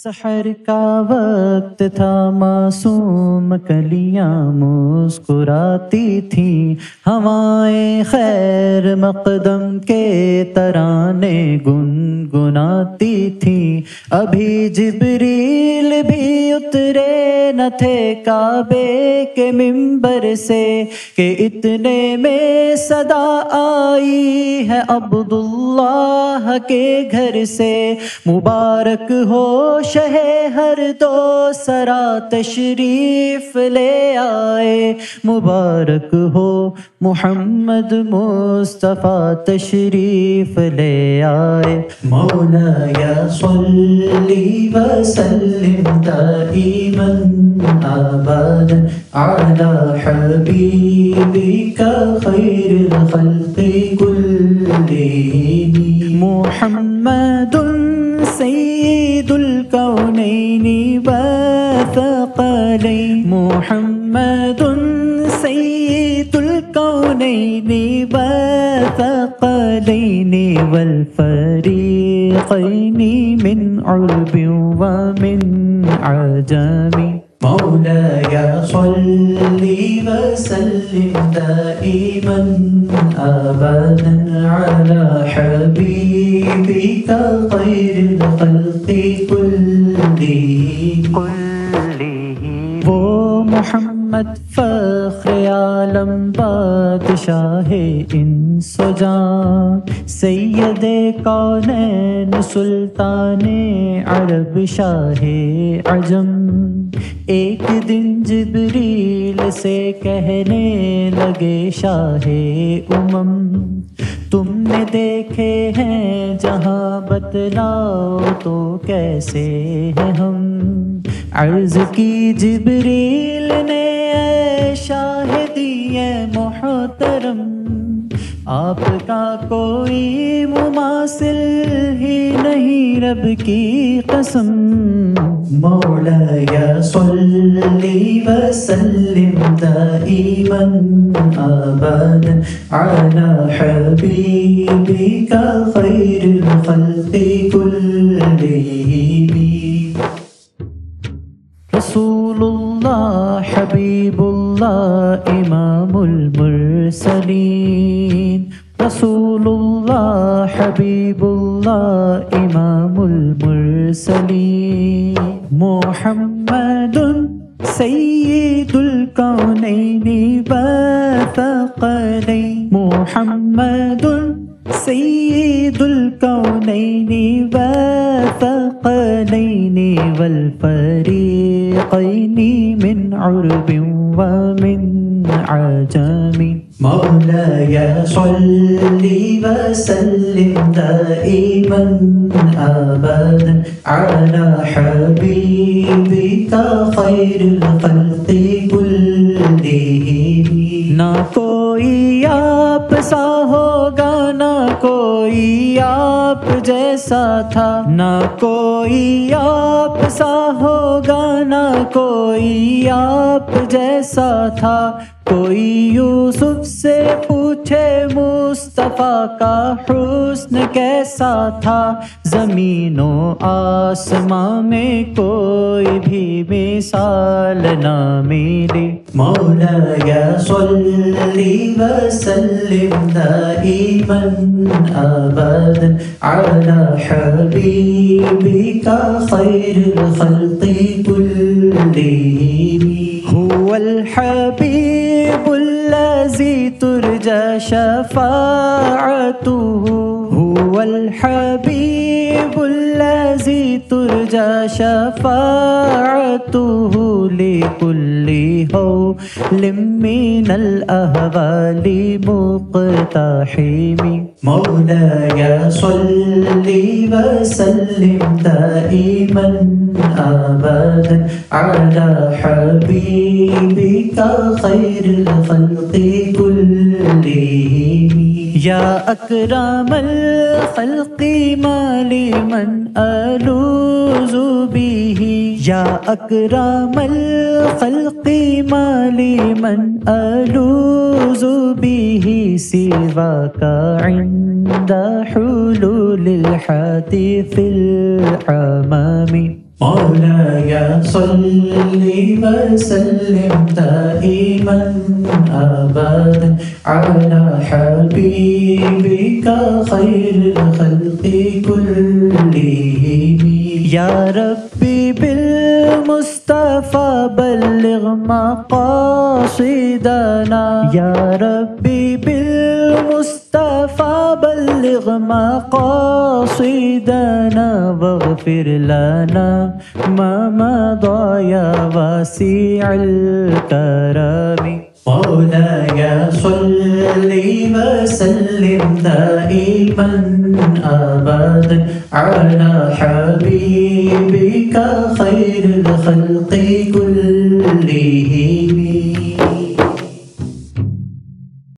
سحر کا وقت تھا، معصوم کلیاں مسکراتی تھیں، ہوائیں خیر مقدم کے ترانے گنگناتی تھیں۔ ابھی جبریل بھی اترے نہ تھے کعبے کے منبر سے کہ اتنے میں صدا آئی ہے عبداللہ کے گھر سے۔ مبارک ہو شہ ہر دو سرا تشریف لے آئے، مبارک ہو محمد مصطفیٰ تشریف لے آئے۔ مولا یا صلی وسلم دائما ابدا علی حبیبک خیر الخلق کلہم۔ محمد سید الکونین والثقلین، محمد سید الکونین والثقلین والفریقین من عرب ومن عجم۔ مولاي صل وسلم دائما أبدا على حبيبك خير الخلق كلهم۔ وہ محمد فخر عالم بادشاہ انس و جان، سید کونین سلطان عرب شاہ عجم، ایک دن جبریل سے کہنے لگے شاہ امم، تم نے دیکھے ہیں جہاں بتلاؤ تو کیسے ہیں ہم؟ عرض کی جبریل نے اے شاہدی محترم، آپ کا کوئی مماثل ہی نہیں رب کی قسم۔ مولاي صلی وسلم دائما ابدا على حبیبک خیر الخلق کلہم۔ رسول اللہ حبیب اللہ امام المرسلین، رسول اللہ حبیب اللہ امام المرسلین، محمد سید الکونین والثقلین، محمد سید الکونین والثقلین والفریقین من عرب ومن عجم۔ مولاي صل وسلم دائما ابدا على حبيبك خير الخلق كلهم۔ نہ کوئی آپ سا ہوگا، نہ کوئی آپ جیسا تھا، نہ کوئی آپ سا ہوگا، نہ کوئی آپ جیسا تھا۔ کوئی یوسف سے پوچھے مصطفیٰ کا حسن کیسا تھا، زمین و آسماں میں کوئی بھی مثال نہ ملی۔ مولاي صلی وسلم دائما ابدا على حبیبک خیر الخلق کلہم۔ هو الحبیب الذی ترجى شفاعته، هو الحبیب الذی ترجى شفاعته لكل هول من الأهوال مقتحم۔ مولاي صل وسلم دائما أبدا على حبيبك خير الخلق كلهم۔ یا اکرم الخلق ما لمن ألوذ به، یا اکرم الخلق ما لمن ألوذ به سواك عند حلول الحادث العمام۔ مولاي صل وسلم دائما أبدا على حبيبك خير الخلق كلهم يا ربي بالمصطفى بلغ مقاصدنا يا ربي بالمصطفى بلغ مقاصدنا واغفر لنا ما مضى يا واسع الكرم مولاي صل وسلم دائما أبدا على حبيبك خير الخلق كلهم